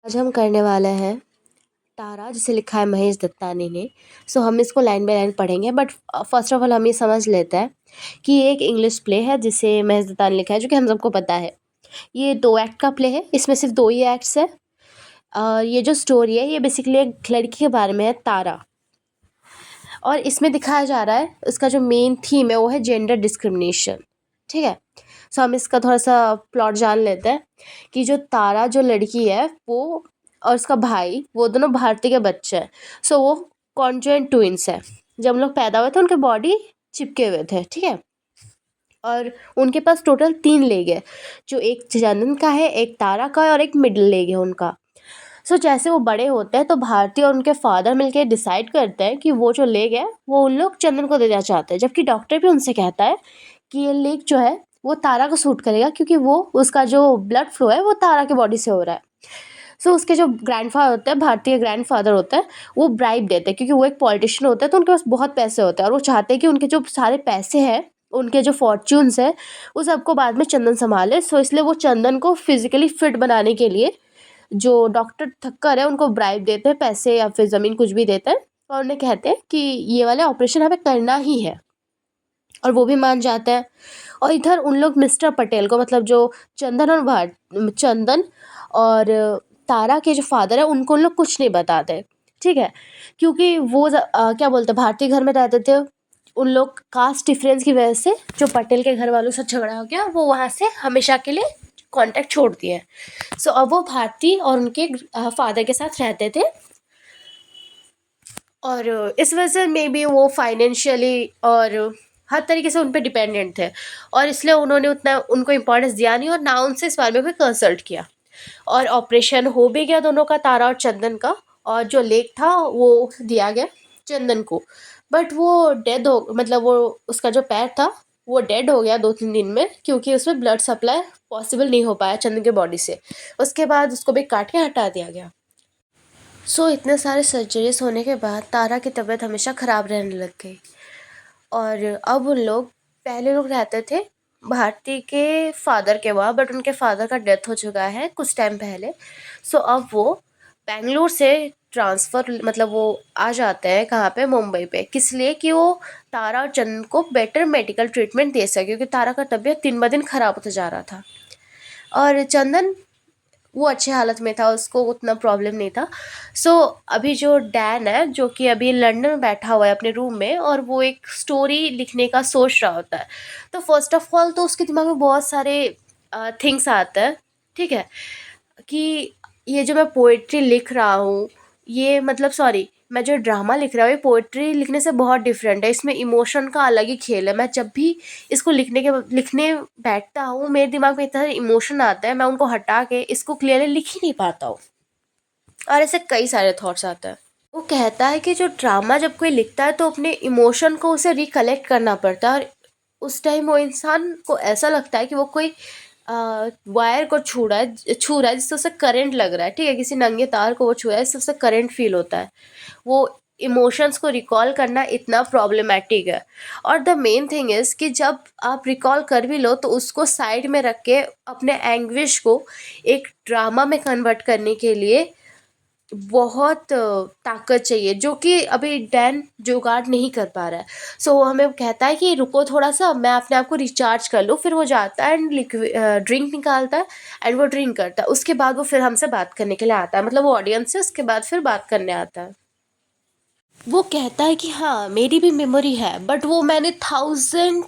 आज हम करने वाले हैं तारा, जिसे लिखा है महेश दत्तानी ने। सो हम इसको लाइन बाय लाइन पढ़ेंगे, बट फर्स्ट ऑफ ऑल हम ये समझ लेते हैं कि ये एक इंग्लिश प्ले है जिसे महेश दत्तानी ने लिखा है, जो कि हम सबको पता है। ये 2 एक्ट का प्ले है, इसमें सिर्फ 2 ही एक्ट्स है। ये जो स्टोरी है ये बेसिकली एक लड़की के बारे में है, तारा। और इसमें दिखाया जा रहा है, उसका जो मेन थीम है वो है जेंडर डिस्क्रिमिनेशन। ठीक है। सो हम इसका थोड़ा सा प्लॉट जान लेते हैं कि जो तारा जो लड़की है वो और उसका भाई, वो दोनों भारती के बच्चे हैं। सो वो कॉन्जुएंट ट्विंस है। जब हम लोग पैदा हुए थे उनके बॉडी चिपके हुए थे। ठीक है। और उनके पास टोटल 3 लेग है, जो एक चंदन का है, एक तारा का है और एक मिडिल लेग है उनका। सो जैसे वो बड़े होते हैं तो भारती और उनके फादर मिलके डिसाइड करते हैं कि वो जो लेग है वो उन लोग चंदन को देना चाहते हैं, जबकि डॉक्टर भी उनसे कहता है कि ये लेग जो है वो तारा को सूट करेगा, क्योंकि वो उसका जो ब्लड फ्लो है वो तारा के बॉडी से हो रहा है। सो उसके जो ग्रैंडफादर होते हैं, भारतीय ग्रैंडफादर होते हैं, वो ब्राइब देते हैं, क्योंकि वो एक पॉलिटिशियन होता है तो उनके पास बहुत पैसे होते हैं और वो चाहते हैं कि उनके जो सारे पैसे हैं, उनके जो फॉर्च्यून्स है, उस सबको बाद में चंदन संभाले। सो इसलिए वो चंदन को फिजिकली फिट बनाने के लिए जो डॉक्टर ठक्कर है उनको ब्राइब देते हैं, पैसे या फिर ज़मीन कुछ भी देते हैं, और उन्हें कहते हैं कि ये वाले ऑपरेशन हमें करना ही है, और वो भी मान जाते हैं। और इधर उन लोग मिस्टर पटेल को, मतलब जो चंदन और तारा के जो फादर है उनको उन लोग कुछ नहीं बताते। ठीक है। क्योंकि वो क्या बोलते हैं, भारतीय घर में रहते थे। उन लोग कास्ट डिफरेंस की वजह से जो पटेल के घर वालों से झगड़ा हो गया, वो वहाँ से हमेशा के लिए कांटेक्ट छोड़ दिए। सो अब वो भारती और उनके फादर के साथ रहते थे, और इस वजह से मे बी वो फाइनेंशियली और हर तरीके से उन पे डिपेंडेंट थे, और इसलिए उन्होंने उतना उनको इम्पोर्टेंस दिया नहीं और ना उनसे इस बारे में कोई कंसल्ट किया। और ऑपरेशन हो भी गया दोनों का, तारा और चंदन का, और जो लेग था वो दिया गया चंदन को। बट वो डेड हो, मतलब वो उसका जो पैर था वो डेड हो गया 2-3 दिन में, क्योंकि उसमें ब्लड सप्लाई पॉसिबल नहीं हो पाया चंदन के बॉडी से। उसके बाद उसको भी काट के हटा दिया गया। सो इतने सारे सर्जरीज होने के बाद तारा की तबीयत हमेशा ख़राब रहने लग गई, और अब उन लोग, पहले लोग रहते थे भारती के फादर के वहाँ, बट उनके फादर का डेथ हो चुका है कुछ टाइम पहले। सो अब वो बेंगलुरु से ट्रांसफ़र, मतलब वो आ जाते हैं कहाँ पे, मुंबई पे, किस लिए कि वो तारा और चंदन को बेटर मेडिकल ट्रीटमेंट दे सके, क्योंकि तारा का तबीयत दिन ब दिन ख़राब होता जा रहा था। और चंदन वो अच्छे हालत में था, उसको उतना प्रॉब्लम नहीं था। सो अभी जो डैन है, जो कि अभी लंदन में बैठा हुआ है अपने रूम में, और वो एक स्टोरी लिखने का सोच रहा होता है। तो फर्स्ट ऑफ ऑल तो उसके दिमाग में बहुत सारे थिंग्स आते हैं। ठीक है। कि ये जो मैं पोइट्री लिख रहा हूँ, ये मतलब सॉरी, मैं जो ड्रामा लिख रहा हूँ ये पोइट्री लिखने से बहुत डिफरेंट है, इसमें इमोशन का अलग ही खेल है। मैं जब भी इसको लिखने बैठता हूँ, मेरे दिमाग में इतना इमोशन आता है, मैं उनको हटा के इसको क्लियरली लिख ही नहीं पाता हूँ, और ऐसे कई सारे थॉट्स आते हैं। वो कहता है कि जो ड्रामा जब कोई लिखता है तो अपने इमोशन को उसे रिकलेक्ट करना पड़ता है, और उस टाइम वो इंसान को ऐसा लगता है कि वो कोई वायर को छू रहा है जिससे उसे करंट लग रहा है। ठीक है। किसी नंगे तार को वो छू रहा है, जिससे उसे करंट फील होता है। वो इमोशंस को रिकॉल करना इतना प्रॉब्लमेटिक है। और द मेन थिंग इज़ कि जब आप रिकॉल कर भी लो तो उसको साइड में रख के अपने एंग्विश को एक ड्रामा में कन्वर्ट करने के लिए बहुत ताकत चाहिए, जो कि अभी डैन जुगाड़ नहीं कर पा रहा है। सो वो हमें कहता है कि रुको थोड़ा सा, मैं अपने आप को रिचार्ज कर लूँ। फिर वो जाता है एंड ड्रिंक निकालता है, एंड वो ड्रिंक करता है। उसके बाद वो फिर हमसे बात करने के लिए आता है, मतलब वो ऑडियंस से उसके बाद फिर बात करने आता है। वो कहता है कि हाँ मेरी भी मेमोरी है, बट वो मैंने 1000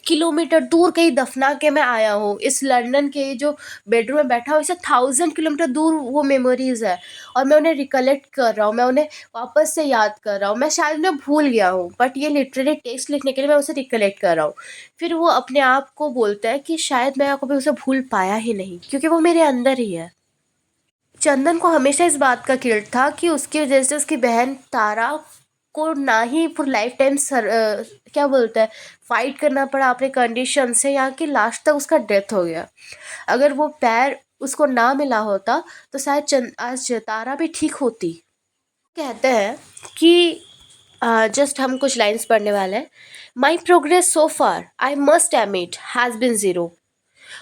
किलोमीटर दूर कहीं दफना के मैं आया हूँ। इस लंदन के जो बेडरूम में बैठा हूँ, इससे 1000 किलोमीटर दूर वो मेमोरीज़ है, और मैं उन्हें रिकलेक्ट कर रहा हूँ, मैं उन्हें वापस से याद कर रहा हूँ। मैं शायद उन्हें भूल गया हूँ, बट ये लिटरेरी टेक्स्ट लिखने के लिए मैं उसे रिकलेक्ट कर रहा हूँ। फिर वो अपने आप को बोलता है कि शायद मैं कभी उसे भूल पाया ही नहीं, क्योंकि वो मेरे अंदर ही है। चंदन को हमेशा इस बात का गिल्ट था कि उसकी वजह से उसकी बहन तारा को ना ही फॉर लाइफ टाइम क्या बोलते हैं, फाइट करना पड़ा अपने कंडीशन से, यहाँ की लास्ट तक उसका डेथ हो गया। अगर वो पैर उसको ना मिला होता तो शायद आज तारा भी ठीक होती। कहते हैं कि जस्ट हम कुछ लाइंस पढ़ने वाले हैं। My progress so far I must emit has been zero,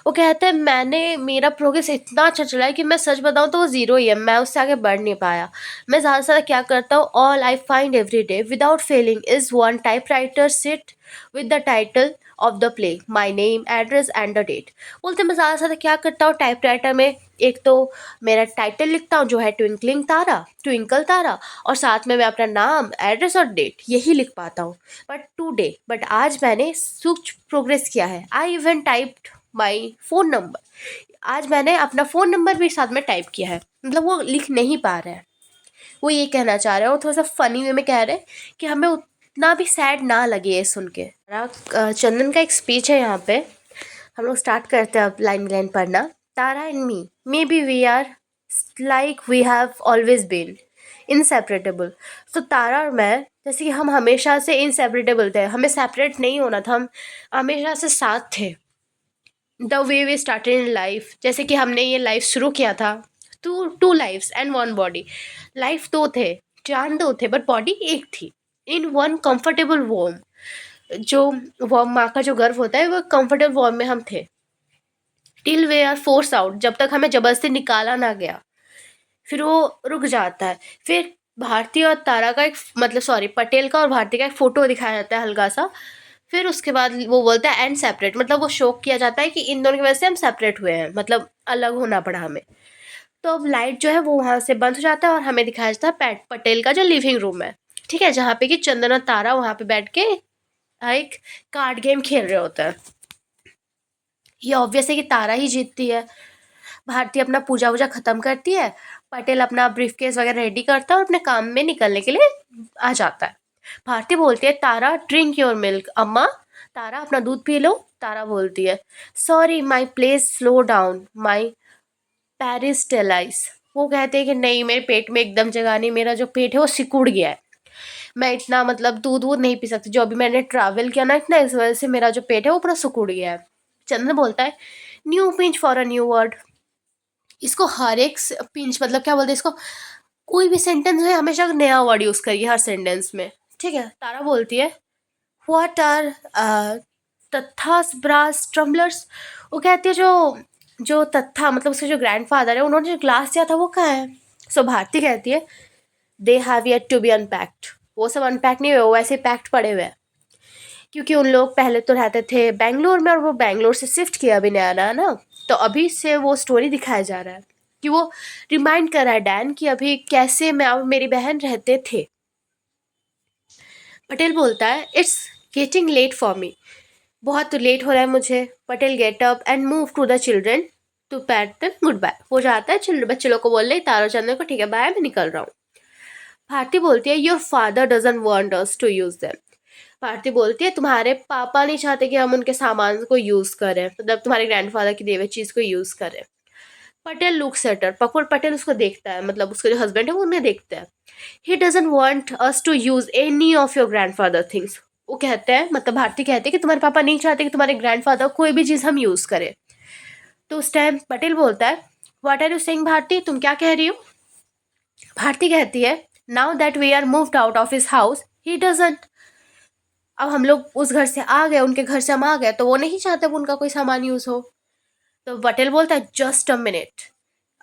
वो कहता है मैंने मेरा प्रोग्रेस इतना अच्छा चला है कि मैं सच बताऊँ तो वो ज़ीरो ही है, मैं उससे आगे बढ़ नहीं पाया। मैं ज़्यादा से ज़्यादा क्या करता हूँ, all I find every day without failing is one typewriter sit with the title of the play, my name, address and the date. बोलते मैं ज़्यादा से ज़्यादा क्या करता हूँ, टाइपराइटर में एक तो मेरा टाइटल लिखता हूँ जो है ट्विंकलिंग तारा, ट्विंकल तारा, और साथ में मैं अपना नाम, एड्रेस और डेट यही लिख पाता हूँ। बट आज मैंने सूक्ष्म प्रोग्रेस किया है। I even typed my phone number. आज मैंने अपना फ़ोन नंबर भी साथ में टाइप किया है। मतलब वो लिख नहीं पा रहे हैं। वो ये कहना चाह रहे हैं, वो थोड़ा सा फ़नी वे में कह रहे हैं कि हमें उतना भी सैड ना लगे ये सुन के। चंदन का एक स्पीच है यहाँ पे। हम लोग स्टार्ट करते हैं अब लाइन बाय लाइन पढ़ना। Tara and me, may be we are like we have always been inseparable. तो तारा और मैं जैसे कि हम हमेशा से इनसेपरेटेबल थे, हमें सेपरेट नहीं होना था, हम हमेशा से साथ थे। The way we started in life, जैसे कि हमने ये लाइफ शुरू किया था। Two two lifes and one body. Life दो थे, जान दो थे, बट बॉडी एक थी। इन वन कंफर्टेबल वॉर्म, जो वॉर्म माँ का जो गर्व होता है वो कंफर्टेबल वॉर्म में हम थे। Till we are force out, जब तक हमें जबरदस्ती निकाला ना गया, फिर वो रुक जाता है। फिर भारती और तारा का एक मतलब सॉरी पटेल का और भारती का एक फोटो दिखाया जाता है हल्का सा। फिर उसके बाद वो बोलता है एंड सेपरेट, मतलब वो शोक किया जाता है कि इन दोनों की वजह से हम सेपरेट हुए हैं, मतलब अलग होना पड़ा हमें। तो अब लाइट जो है वो वहाँ से बंद हो जाता है और हमें दिखाया जाता है पटेल का जो लिविंग रूम है, ठीक है, जहाँ पे कि चंदन और तारा वहाँ पे बैठ के एक कार्ड गेम खेल रहे होते हैं। ये ऑब्वियस है कि तारा ही जीतती है। भारती अपना पूजा वूजा खत्म करती है, पटेल अपना ब्रीफकेस वगैरह रेडी करता है और अपने काम में निकलने के लिए आ जाता है। भारती बोलती है तारा ड्रिंक योर मिल्क अम्मा। तारा अपना दूध पी लो। तारा बोलती है sorry my place slow down my peristalsis. वो कहते हैं कि नहीं मेरे पेट में एकदम जगह नहीं, मेरा जो पेट है वो सिकुड़ गया है, मैं इतना मतलब दूध वूध नहीं पी सकती, जो अभी मैंने ट्रैवल किया ना इतना, इस वजह से मेरा जो पेट है वो पूरा सिकुड़ गया है। चंद्र बोलता है new pinch for a new word. इसको हर एक पिंच मतलब क्या बोलते हैं इसको, कोई भी सेंटेंस में हमेशा नया वर्ड यूज करिए हर सेंटेंस में, ठीक है। तारा बोलती है व्हाट आर तथास ब्रास ट्रम्बलर्स। वो कहती है जो जो तत्था मतलब उसके जो ग्रैंडफादर है उन्होंने जो ग्लास दिया था वो कहाँ है। सो भारती कहती है they have yet to be unpacked. वो सब अनपैक नहीं हुए, वो वैसे पैक्ड पड़े हुए हैं, क्योंकि उन लोग पहले तो रहते थे बेंगलोर में और वो बेंगलोर से शिफ्ट किया अभी नया नया ना। तो अभी से वो स्टोरी दिखाया जा रहा है कि वो रिमाइंड कर रहा है डैन कि अभी कैसे मैं और मेरी बहन रहते थे। पटेल बोलता है it's getting late for me, बहुत लेट हो रहा है मुझे। Patel get up and move to the children to pat them goodbye. वो जाता है बच्चे लोग को बोल रहे तारो चंद्र को ठीक है बाय मैं निकल रहा हूँ। भारती बोलती है your father doesn't want us to use them. Bharati बोलती है तुम्हारे पापा नहीं चाहते कि हम उनके सामान को यूज करें, मतलब तुम्हारे ग्रैंडफादर की दी हुई चीज को यूज करें। पटेल लुक्स एट हर, पकुड़ पटेल उसको देखता है, मतलब उसका जो हस्बैंड है वो उन्हें देखता है। He doesn't want us to use any of your grandfather things. वो कहते हैं मतलब भारती कहते हैं कि तुम्हारे पापा नहीं चाहते कि तुम्हारे ग्रैंडफादर कोई भी चीज हम यूज करें। तो उस टाइम पटेल बोलता है what are you saying Bharati, तुम क्या कह रही हो। भारती कहती है now that we are moved out of his house he doesn't. अब हम लोग उस घर से आ गए, उनके घर से हम आ गए, तो वो नहीं चाहते वो उनका कोई सामान यूज हो। तो पटेल बोलता है just a minute,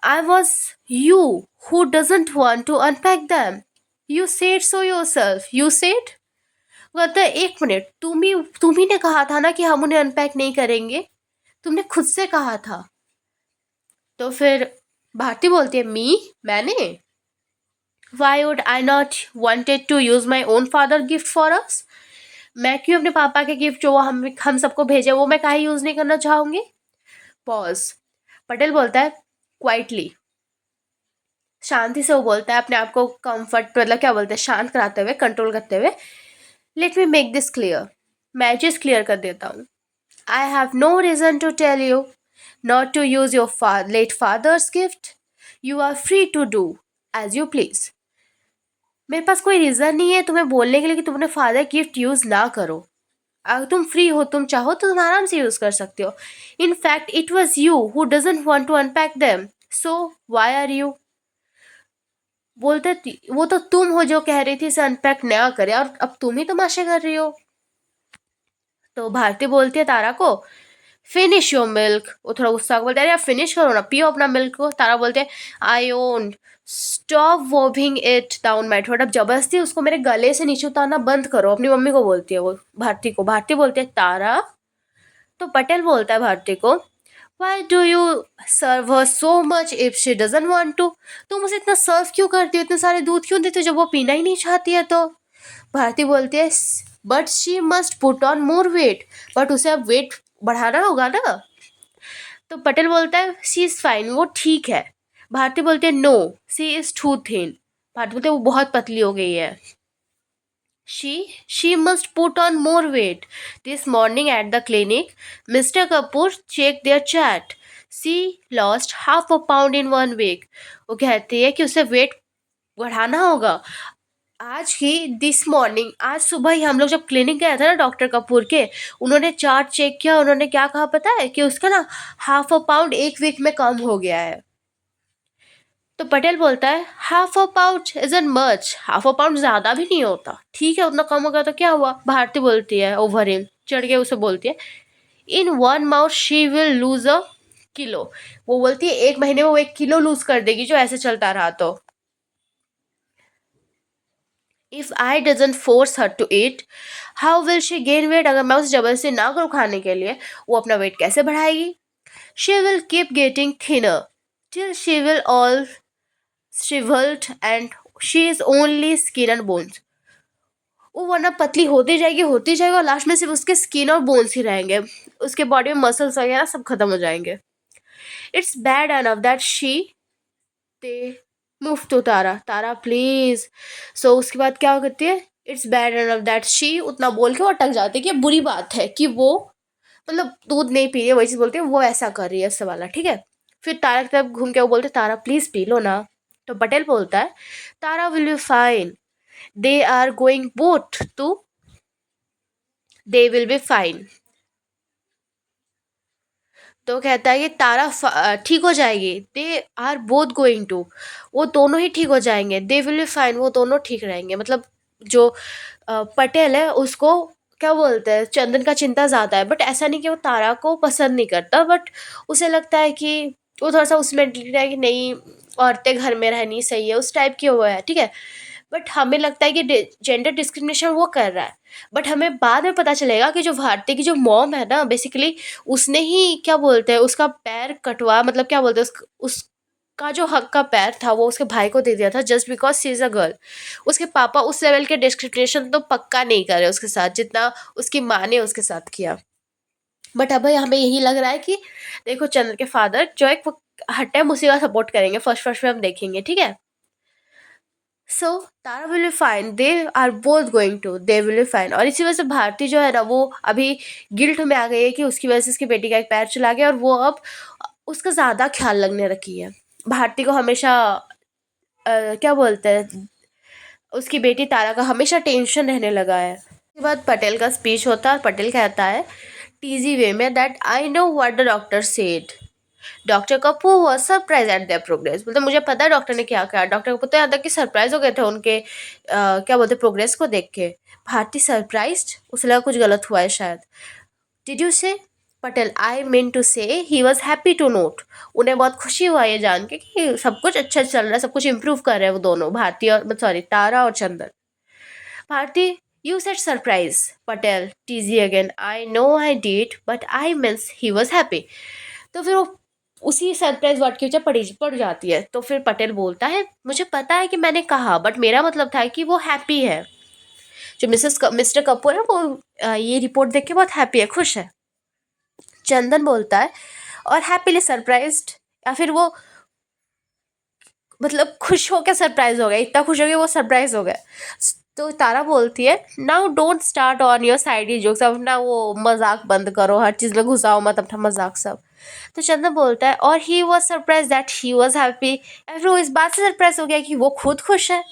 I was you who doesn't want to unpack them, you said so yourself, you said. कहता है एक मिनट, तुम ही ने कहा था ना कि हम उन्हें अनपैक नहीं करेंगे, तुमने खुद से कहा था। तो फिर भारती बोलती है मी, मैंने, why would I not wanted to use my own father gift for us. मैं क्यों अपने पापा के गिफ्ट जो वो हम सबको भेजे वो मैं काहे यूज नहीं करना चाहूंगी। पॉज। पटेल बोलता है क्वाइटली, शांति से वो बोलता है अपने आप को कंफर्ट मतलब क्या बोलते हैं शांत कराते हुए, कंट्रोल करते हुए। Let me make this clear, मैं चीज क्लियर कर देता हूँ। I have no reason to tell you not to use your late father's gift, you are free to do as you please. मेरे पास कोई रीजन नहीं है तुम्हें बोलने के लिए कि तुम अपने फादर गिफ्ट यूज ना करो। अगर तुम फ्री हो, तुम चाहो तो तुम आराम से यूज कर सकते हो। In fact it was you who doesn't want to unpack them, so why are you. बोलते वो तो तुम हो जो कह रही थी इसे अनपैक ना करे और अब तुम ही तमाशे कर रही हो। तो भारती बोलती है तारा को फिनिश योर मिल्क। वो थोड़ा गुस्सा होकर बोलते हैं, अरे आप फिनिश करो ना, पियो अपना मिल्क को। तारा बोलते हैं, I won't stop bobbing it down my throat. अब जबरदस्ती उसको मेरे गले से नीचे उतारना बंद करो। अपनी मम्मी को बोलती है वो भारती को। भारती बोलती है तारा। तो पटेल बोलता है भारती को, why do you serve her so much if she doesn't want to. तुम उसे इतना सर्व क्यों करती हो, इतने सारे दूध क्यों देते हो जब वो पीना ही नहीं चाहती है तो। भारती बोलती है, but she must put on more wait. But उसे अब वेट बढ़ाना होगा ना। तो पटेल बोलता है, शी इज फाइन, वो ठीक है। भारती बोलती है, no she is too thin. Bharati बोलते है, वो बहुत पतली हो गई है। She must put on more weight. This morning at the clinic, Mr. Kapoor checked their chart. She lost half a pound in 1 week. वो कहती है कि उसे वेट बढ़ाना होगा। आज ही दिस मॉर्निंग, आज सुबह ही हम लोग जब क्लिनिक गए थे ना डॉक्टर कपूर के, उन्होंने चार्ट चेक किया। उन्होंने क्या कहा पता है, कि उसका ना हाफ अ पाउंड 1 वीक में कम हो गया है। तो पटेल बोलता है, half a pound isn't much. Half a pound ज्यादा भी नहीं होता, ठीक है उतना कम हो गया तो क्या हुआ। भारती बोलती है ओवर हिल चढ़ के उसे बोलती है, इन 1 month she will lose a kilo. वो बोलती है 1 महीने में वो 1 किलो लूज कर देगी जो ऐसे चलता रहा तो। If I doesn't force her to eat how will she gain weight. अगर मैं उसे जबरदस्ती ना करूँ खाने के लिए, वो अपना वेट कैसे बढ़ाएगी। She will keep getting thinner till she will all shriveled and she is only skin and bones। वो वरना पतली होती जाएगी और लास्ट में सिर्फ उसके स्किन और बोन्स ही रहेंगे। उसके बॉडी में मसल्स वगैरह सब खत्म हो जाएंगे। It's bad enough that she they move to Tara. Tara please. So उसके बाद क्या करती है, it's bad enough that she, उतना बोल के वो अटक जाती है कि बुरी बात है कि वो मतलब दूध नहीं पी रही है, वही चीज बोलती है वो ऐसा कर रही है उससे वाला, ठीक है। फिर तारा की तरफ घूम के वो बोलते, तारा प्लीज पी लो ना। तो पटेल बोलता है, Tara will be fine, they are going both to, they will be fine. तो कहता है कि तारा ठीक हो जाएगी, they are both going to, वो दोनों ही ठीक हो जाएंगे, दे विल बी फाइन, वो दोनों ठीक रहेंगे। मतलब जो पटेल है उसको क्या बोलते हैं, चंदन का चिंता ज़्यादा है। बट ऐसा नहीं कि वो तारा को पसंद नहीं करता, बट उसे लगता है कि वो थोड़ा सा उस मेंटलिटी है कि नहीं, औरतें घर में रहनी सही है, उस टाइप की वो है, ठीक है। बट हमें लगता है कि जेंडर डिस्क्रिमिनेशन वो कर रहा है। बट हमें बाद में पता चलेगा कि जो भारती की जो मॉम है ना, बेसिकली उसने ही क्या बोलते हैं उसका पैर कटवा, मतलब क्या बोलते हैं उसका जो हक का पैर था वो उसके भाई को दे दिया था, just because she is a girl. उसके पापा उस लेवल के डिस्क्रिमिनेशन तो पक्का नहीं करे उसके साथ जितना उसकी माँ ने उसके साथ किया। बट अब हमें यही लग रहा है कि देखो चंद्र के फादर जो एक हर टाइम उसी का सपोर्ट करेंगे, फर्स्ट फर्स्ट में हम देखेंगे, ठीक है। So Tara will be fine, they are both going to, they will be fine. और इसी वजह से भारती जो है ना वो अभी गिल्ट में आ गई है कि उसकी वजह से उसकी बेटी का एक पैर चला गया और वो अब उसका ज़्यादा ख्याल लगने रखी है। भारती को हमेशा क्या बोलते हैं, उसकी बेटी तारा का हमेशा टेंशन रहने लगा है। उसके बाद पटेल का स्पीच होता है और पटेल कहता है टीजी वे में that I know what the doctor said. Doctor Kapoor was surprise eight there progress. मतलब मुझे पता है डॉक्टर ने क्या कहा। डॉक्टर कपूर तो यहाँ तक कि सरप्राइज हो गए थे उनके क्या बोलते प्रोग्रेस को देख के। भारती सरप्राइज्ड, उसे लगा कुछ गलत हुआ है शायद। डिड यू से पटेल, आई mean to say he was happy to note. उन्हें बहुत खुशी हुआ ये जान के कि सब कुछ अच्छा चल रहा है, सब कुछ इम्प्रूव कर रहे हैं वो दोनों, भारती और सॉरी तारा और चंदन। Bharti, you said surprise. Patel, teasy again. I know I did, but I meant he was happy. तो फिर वो उसी सरप्राइज वर्ड की वजह पड़ जाती है। तो फिर पटेल बोलता है, मुझे पता है कि मैंने कहा, बट मेरा मतलब था कि वो हैप्पी है। जो मिस्टर कपूर है वो ये रिपोर्ट देख के बहुत हैप्पी है, खुश है। चंदन बोलता है, और हैप्पीली सरप्राइज्ड, या फिर वो मतलब खुश होकर सरप्राइज हो गया, इतना खुश हो गया वो सरप्राइज हो गया। तो तारा बोलती है, now don't start on your side jokes. अब ना वो मजाक बंद करो, हर चीज़ में घुसाओ मत अपना मजाक सब। तो चंदन बोलता है, और he was surprise that he was happy. या फिर वो इस बात से सरप्राइज हो गया कि वो खुद खुश है।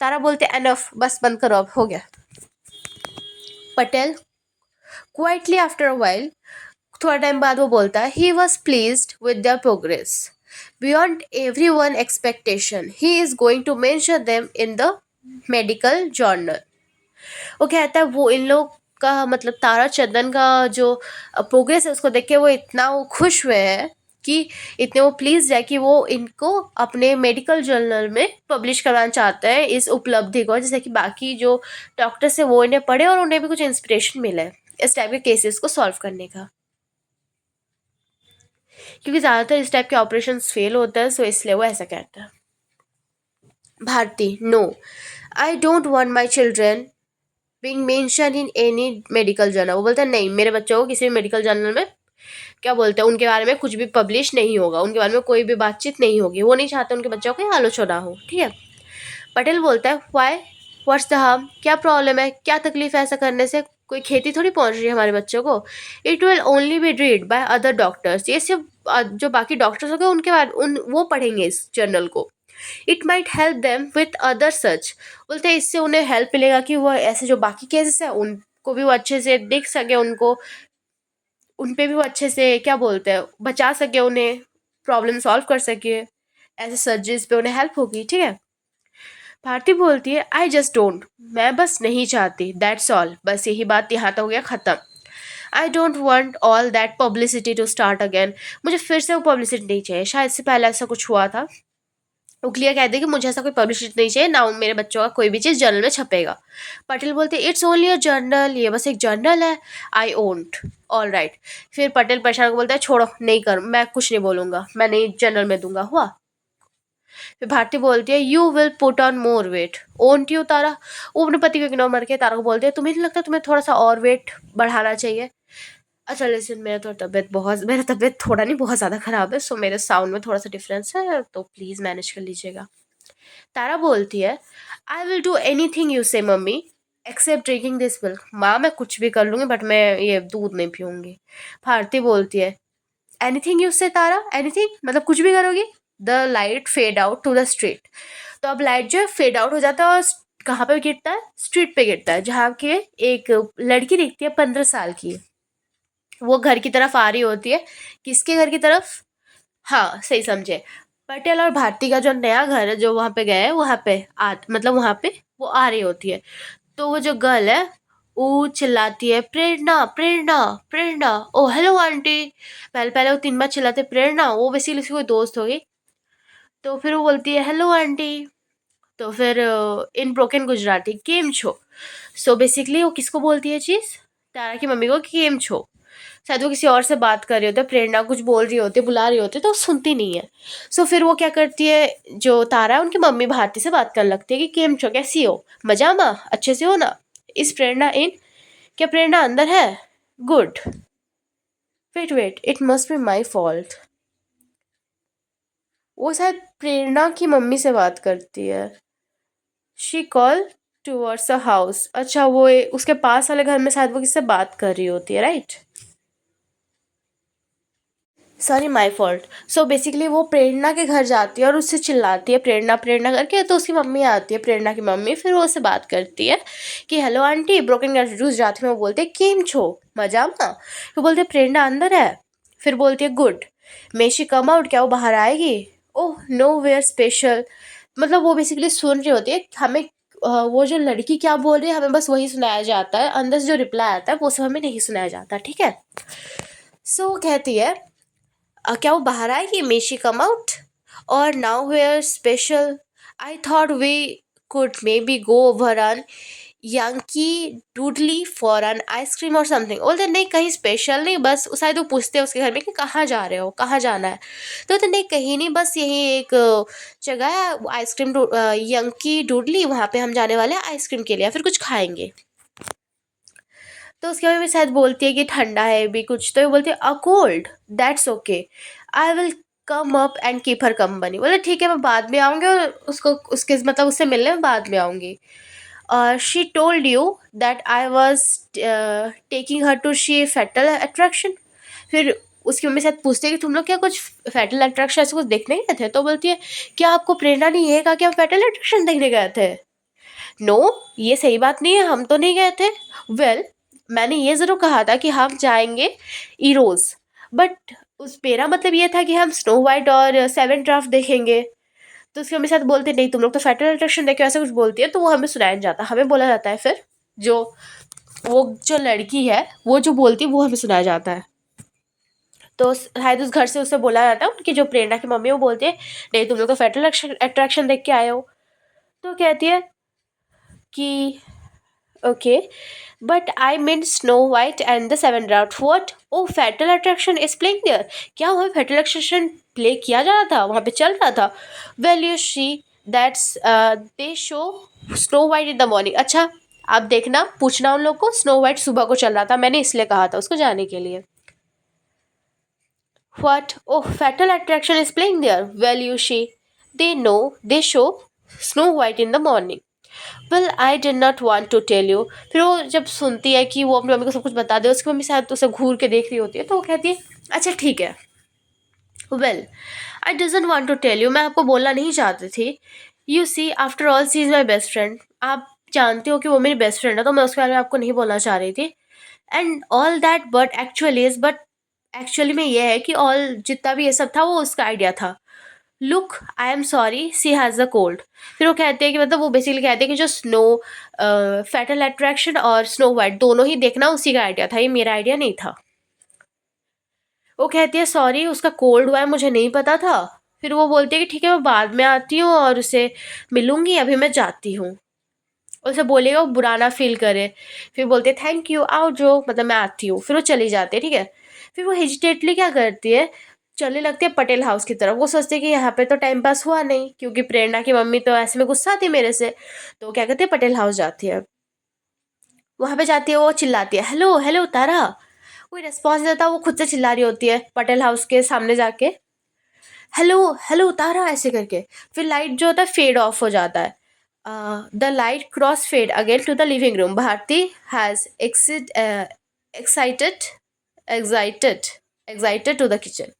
तारा बोलते हैं, एनफ, बस बंद करो अब, हो गया। Patel quietly after a while, थोड़ा टाइम बाद वो बोलता है, he was pleased with their progress beyond everyone expectation, he is going to mention them in the medical journal. वो कहता है वो इन लोग का मतलब तारा चंदन का जो प्रोग्रेस है उसको देख के वो इतना वो खुश हुए हैं कि इतने वो प्लीज है कि वो इनको अपने मेडिकल जर्नल में पब्लिश करवाना चाहते हैं इस उपलब्धि को, जैसे कि बाकी जो डॉक्टर्स है वो इन्हें पढ़े और उन्हें भी कुछ इंस्पिरेशन मिले इस टाइप के केसेस को सॉल्व करने का, क्योंकि ज़्यादातर इस टाइप के ऑपरेशन फेल होते हैं, सो इसलिए वो ऐसा कहते हैं। Bharati, no, I don't want my children being mention in any medical journal. वो बोलते हैं नहीं, मेरे बच्चों को किसी भी मेडिकल जर्नल में क्या बोलते हैं उनके बारे में कुछ भी पब्लिश नहीं होगा, उनके बारे में कोई भी बातचीत नहीं होगी, वो नहीं चाहते उनके बच्चों की आलोचना हो, ठीक है। पटेल बोलता है वाई, व्हाट्स द हार्म, क्या प्रॉब्लम है, क्या तकलीफ है ऐसा करने से, कोई खेती थोड़ी पहुंच रही है हमारे बच्चों को। It will only be read by other doctors, ये सिर्फ जो बाकी डॉक्टर्स होंगे उनके बाद वो पढ़ेंगे इस जर्नल को। It might help them with other such, बोलते हैं इससे उन्हें हेल्प मिलेगा कि वो ऐसे जो बाकी केसेस है उनको भी वो अच्छे से देख सके, उनको उन पे भी वो अच्छे से क्या बोलते हैं बचा सके, उन्हें प्रॉब्लम सॉल्व कर सके, ऐसे सर्जरीज पे उन्हें हेल्प होगी, ठीक है। भारती बोलती है आई जस्ट डोंट, मैं बस नहीं चाहती, दैट्स ऑल, बस यही बात यहाँ तक हो गया ख़त्म। I don't want all that publicity to start again, मुझे फिर से वो पब्लिसिटी नहीं चाहिए, शायद इससे पहले ऐसा कुछ हुआ था। वो क्लियर कह दे कि मुझे ऐसा कोई पब्लिसिटी नहीं चाहिए, ना मेरे बच्चों का कोई भी चीज़ जर्नल में छपेगा। पटेल बोलते इट्स ओनली अ जर्नल, ये बस एक जर्नल है, आई ओंट, ऑल राइट। फिर पटेल परेशान को बोलता है छोड़ो, नहीं कर, मैं कुछ नहीं बोलूँगा, मैं नहीं जर्नल में दूंगा, हुआ। फिर भारती बोलती है you will put on more weight, won't you Tara. वो अपने पति को इग्नोर मार के तारा को बोलती है तुम्हें नहीं लगता तुम्हें थोड़ा सा और वेट बढ़ाना चाहिए। अच्छा लिसन, मेरा तबीयत थोड़ा नहीं बहुत ज़्यादा ख़राब है, सो मेरे साउंड में थोड़ा सा डिफरेंस है, तो प्लीज़ मैनेज कर लीजिएगा। तारा बोलती है I will do anything you say mummy except drinking this milk, माँ मैं कुछ भी कर लूँगी बट मैं ये दूध नहीं पीऊँगी। भारती बोलती है एनीथिंग यू से तारा, एनीथिंग मतलब कुछ भी करोगी। The light fade out to the street, तो अब लाइट जो है फेड आउट हो जाता है और कहाँ पे गिरता है, स्ट्रीट पे गिरता है, जहाँ के एक लड़की दिखती है 15 साल की, वो घर की तरफ आ रही होती है। किसके घर की तरफ, हाँ सही समझे, पटेल और भारती का जो नया घर है जो वहाँ पे गए हैं वहाँ पे मतलब वहाँ पे वो आ रही होती है। तो वो जो गर्ल है वो चिल्लाती है प्रेरणा प्रेरणा प्रेरणा, ओ हेलो आंटी। पहले पहले वो 3 बार चिल्लाते प्रेरणा, वो बेसिकली उसकी कोई दोस्त होगी। तो फिर वो बोलती है हेलो आंटी, तो फिर इन ब्रोकन गुजराती केम छो। सो बेसिकली वो किसको बोलती है चीज़, तारा की मम्मी को केम छो। शायद वो किसी और से बात कर रही होती है, प्रेरणा कुछ बोल रही होती है, बुला रही होती है, तो वो सुनती नहीं है। सो फिर वो क्या करती है, जो तारा है उनकी मम्मी भारती से बात करने लगती है कि केम छो, कैसी हो, मजा मा, अच्छे से हो ना, इस प्रेरणा इन, क्या प्रेरणा अंदर है, good. Wait wait, it must be my fault, वो शायद प्रेरणा की मम्मी से बात करती है। She call towards a house, अच्छा वो उसके पास वाले घर में शायद वो किससे बात कर रही होती है, right. Sorry my fault. So basically वो प्रेरणा के घर जाती है और उससे चिल्लाती है प्रेरणा प्रेरणा करके, तो उसकी मम्मी आती है, प्रेरणा की मम्मी, फिर वो उससे बात करती है कि हेलो आंटी, ब्रोकन गुजराती में वो बोलते हैं केम छो, मजा मा। वो बोलते हैं प्रेरणा अंदर है, फिर बोलती है good, may she come out, क्या वो बाहर आएगी, ओह नो वेयर स्पेशल। मतलब वो बेसिकली सुन रही होती है हमें, वो जो लड़की क्या बोल रही है हमें बस वही सुनाया जाता है, अंदर से जो रिप्लाई आता है वो सब हमें नहीं सुनाया जाता, ठीक है। सो कहती है क्या वो बाहर आएगी, मे शी कम आउट, और now where special, I thought we could maybe go over on Yankee Doodle for an ice cream or something. बोलते नहीं कहीं स्पेशल नहीं, बस शायद वो पूछते हैं उसके घर में कि कहाँ जा रहे हो, कहाँ जाना है, तो बोलते नहीं कहीं नहीं, बस यही एक जगह है आइसक्रीम यंकी डूडली, वहाँ पे हम जाने वाले हैं आइसक्रीम के लिए, फिर कुछ खाएंगे। तो उसके बाद में शायद बोलती है कि ठंडा है भी कुछ, तो वो बोलती है a cold, that's okay, I will come up and keep her company. बोले ठीक है मैं बाद में आऊँगी, और उसको उसके मतलब उससे मिलने में बाद में आऊँगी। She told you that I was taking her to she Fatal Attraction. फिर उसकी मम्मी शायद पूछती है कि तुम लोग क्या कुछ फैटल अट्रैक्शन ऐसे कुछ देखने गए थे, तो बोलती है क्या आपको प्रेरणा नहीं है कहा कि हम फैटल अट्रैक्शन देखने गए थे। नो, ये सही बात नहीं है, हम तो नहीं गए थे। वेल, मैंने ये ज़रूर कहा था कि हम जाएंगे इरोज़, बट उस मेरा मतलब ये था कि हम स्नो वाइट और सेवन ड्राफ्ट देखेंगे। तो उसकी मम्मी साथ बोलते नहीं तुम लोग तो फैटल अट्रैक्शन देखे, ऐसा कुछ बोलती है, तो वो हमें सुनाया नहीं जाता, हमें बोला जाता है फिर जो वो जो लड़की है वो जो बोलती है वो हमें सुनाया जाता है। तो शायद उस घर से उसे बोला जाता है, उनकी जो प्रेरणा की मम्मी है वो बोलती है नहीं तुम लोग तो फैटल अट्रैक्शन देख के आए हो। तो कहती है कि okay but I mean Snow White and the seven draft what, oh Fatal Attraction is playing there, क्या वहाँ फैटल अट्रैक्शन प्ले किया जा रहा था, वहाँ पे चल रहा था। Well you see that's they show snow white in the morning, अच्छा आप देखना पूछना उन लोग को, स्नो वाइट सुबह को चल रहा था, मैंने इसलिए कहा था उसको जाने के लिए। What? Oh, fatal attraction is playing there. Well, you see, they know, they show Snow White in the morning. Well, I did not want to tell you. फिर वो जब सुनती है कि वो अपनी मम्मी को सब कुछ बता दे, उसकी मम्मी शायद उसे घूर के देख रही होती है, तो वो कहती है अच्छा ठीक है। Well I doesn't want to tell you, मैं आपको बोलना नहीं चाहती थी। You see after all she is my best friend, आप जानते हो कि वो मेरी बेस्ट फ्रेंड है, तो मैं उसके बारे में आपको नहीं बोलना चाह रही थी। And all that but actually में ये है कि ऑल जितना भी ये सब था वो उसका आइडिया था। Look I am sorry she has a cold. फिर वो कहते हैं कि मतलब वो बेसिकली कहते हैं कि जो स्नो फैटल अट्रैक्शन और स्नो वाइट दोनों ही देखना उसी का आइडिया था, ये मेरा आइडिया नहीं था। वो कहती है सॉरी उसका कोल्ड हुआ है मुझे नहीं पता था। फिर वो बोलती है कि ठीक है मैं बाद में आती हूँ और उसे मिलूंगी, अभी मैं जाती हूँ। उसे बोलेगा वो बुरा ना फील करे। फिर बोलते हैं थैंक यू आओ जो मतलब मैं आती हूँ, फिर वो चली जाती है ठीक है। फिर वो हेजिटेटली क्या करती है, चलने लगती है पटेल हाउस की तरफ। वो सोचती है कि यहाँ पे तो टाइम पास हुआ नहीं क्योंकि प्रेरणा की मम्मी तो ऐसे में गुस्सा थी मेरे से, तो वो क्या कहते हैं पटेल हाउस जाती है। वहाँ पे जाती है वो चिल्लाती है हेलो हेलो तारा, कोई रिस्पॉन्स नहीं देता, वो खुद से चिल्ला रही होती है पटेल हाउस के सामने जाके हेलो हेलो तारा ऐसे करके। फिर लाइट जो होता है फेड ऑफ हो जाता है। The light cross fade again to the living room, Bharati has excited excited excited to the kitchen.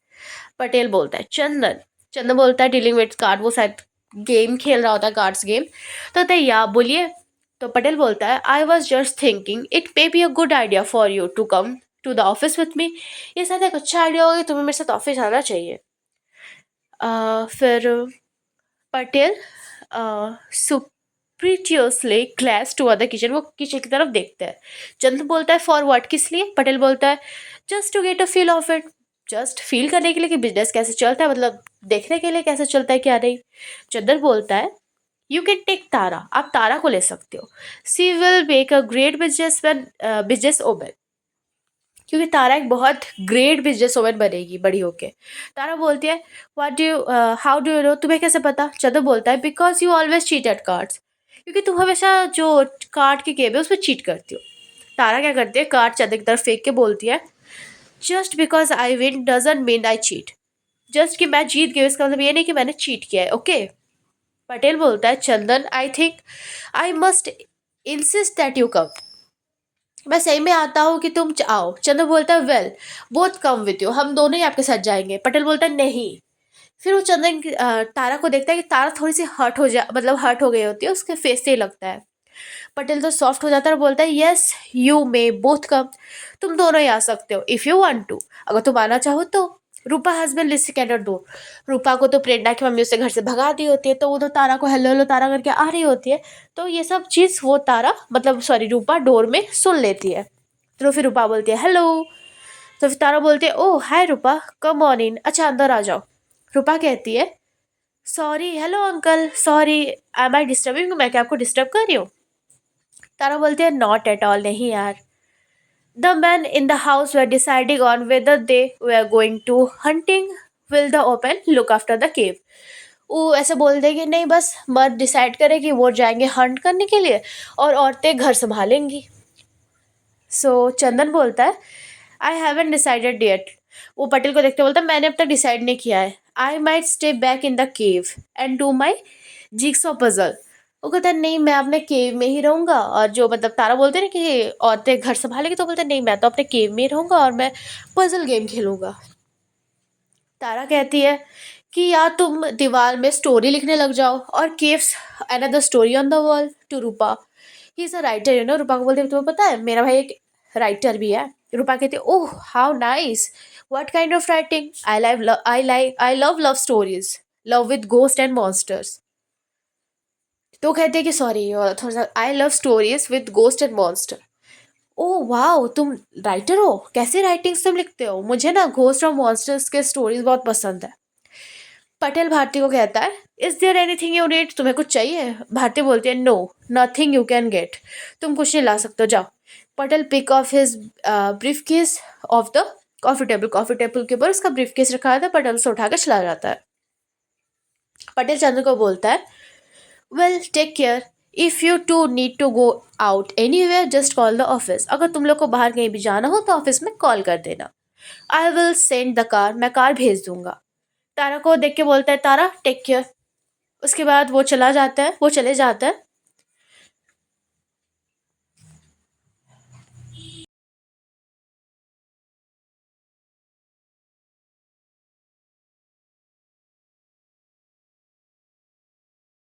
Patel बोलता है चंदन, चंदन बोलता है डीलिंग विद कार्ड, वो शायद गेम खेल रहा होता है कार्ड्स गेम। तो कहता है या बोलिए। तो पटेल बोलता है I was just thinking it may be a good idea for you to come to the office with me, ये शायद एक अच्छा आइडिया होगा कि तुम्हें मेरे साथ ऑफिस आना चाहिए। फिर Patel suspiciously glass to other kitchen, वो किचन की तरफ देखते हैं। चंद्र बोलता है फॉर व्हाट किस लिए, पटेल बोलता है just to get a feel of it, just feel करने के लिए कि बिजनेस कैसे चलता है, मतलब देखने के लिए कैसे चलता है क्या नहीं। चंद्र बोलता है यू कैन टेक तारा, आप तारा को ले सकते हो, she will make a great business woman, क्योंकि तारा एक बहुत ग्रेट बिजनेस वुमन बनेगी बड़ी होके। तारा बोलती है what do you how do you know, तुम्हें कैसे पता। चंदू बोलता है because you always cheat at cards, क्योंकि तुम हमेशा जो कार्ड की गेम है उसमें चीट करती हो। तारा क्या करती है कार्ड चंदू की तरफ फेंक के बोलती है just because I win doesn't mean I cheat, just कि मैं जीत गई इसका मतलब ये नहीं कि मैंने चीट किया है ओके। पटेल बोलता है Chandan I think I must insist that you come, मैं सही में आता हूँ कि तुम आओ। चंद्र बोलता है well both come with you, हम दोनों ही आपके साथ जाएंगे। पटेल बोलता है नहीं। फिर वो चंदन तारा को देखता है कि तारा थोड़ी सी हर्ट हो जा मतलब हर्ट हो गई होती है, उसके फेस से ही लगता है। पटेल तो सॉफ्ट हो जाता है और बोलता है yes you may both come, तुम दोनों ही आ सकते हो इफ़ यू वांट टू, अगर तुम आना चाहो तो। रूपा हस्बैंड लिस्ट कैनॉट डू, रूपा को तो प्रेरणा की मम्मी उसे घर से भगा दी होती है, तो वो तो तारा को हेलो हेलो तारा करके आ रही होती है। तो ये सब चीज़ वो तारा मतलब सॉरी रूपा डोर में सुन लेती है। तो फिर रूपा बोलती है हेलो, तो फिर तारा बोलती है ओह हाय रूपा कम ऑन इन, अच्छा अंदर आ जाओ। रूपा कहती है sorry hello uncle sorry am I disturbing, मैं क्या आपको डिस्टर्ब कर रही हूँ। तारा बोलती है नॉट एट ऑल, नहीं यार। The man in the house were deciding on whether they we are going to hunting will the open look after the cave, वो ऐसे बोल देगी नहीं बस मर्द डिसाइड करे कि वो जाएंगे हंट करने के लिए और औरतें घर संभालेंगी। सो चंदन बोलता है आई हैवन डिसाइडेड येट, वो पटेल को देखते बोलता है मैंने अब तक डिसाइड नहीं किया है। I might stay back in the cave and do my jigsaw puzzle, वो कहता है नहीं मैं अपने केव में ही रहूँगा, और जो मतलब तारा बोलते हैं ना कि औरतें घर संभालेगी, तो बोलते हैं नहीं मैं तो अपने केव में ही रहूँगा और मैं पजल गेम खेलूँगा। तारा कहती है कि या तुम दीवार में स्टोरी लिखने लग जाओ और carves another story on the wall to Rupa, he is a writer you know. Rupa को बोलते हैं तुम्हें पता है मेरा भाई एक राइटर भी है। रूपा कहती है oh how nice what kind of writing, I love love stories, love with ghost and monsters. तो कहते हैं कि सॉरी थोड़ा सा I love stories with ghost and monster, oh wow! तुम राइटर हो? कैसी राइटिंग्स तुम लिखते हो? मुझे ना घोस्ट और मॉन्स्टर्स के स्टोरीज़ बहुत पसंद है। पटेल भारती को कहता है, "is there anything you need?" तुम्हें कुछ चाहिए? भारती बोलती है, "no, nothing you can get." तुम कुछ नहीं ला सकते हो, जाओ। Patel pick off his briefcase off the coffee table के ऊपर उसका ब्रीफकेस रखा था, पटेल उसे उठा के चला जाता है। पटेल चंद्र को बोलता है, "well take care, if you two need to go out anywhere just call the office." अगर तुम लोग को बाहर कहीं भी जाना हो तो ऑफिस में कॉल कर देना। "I will send the car", मैं कार भेज दूंगा। तारा को देख के बोलता है, "तारा टेक केयर।" उसके बाद वो चले जाता है।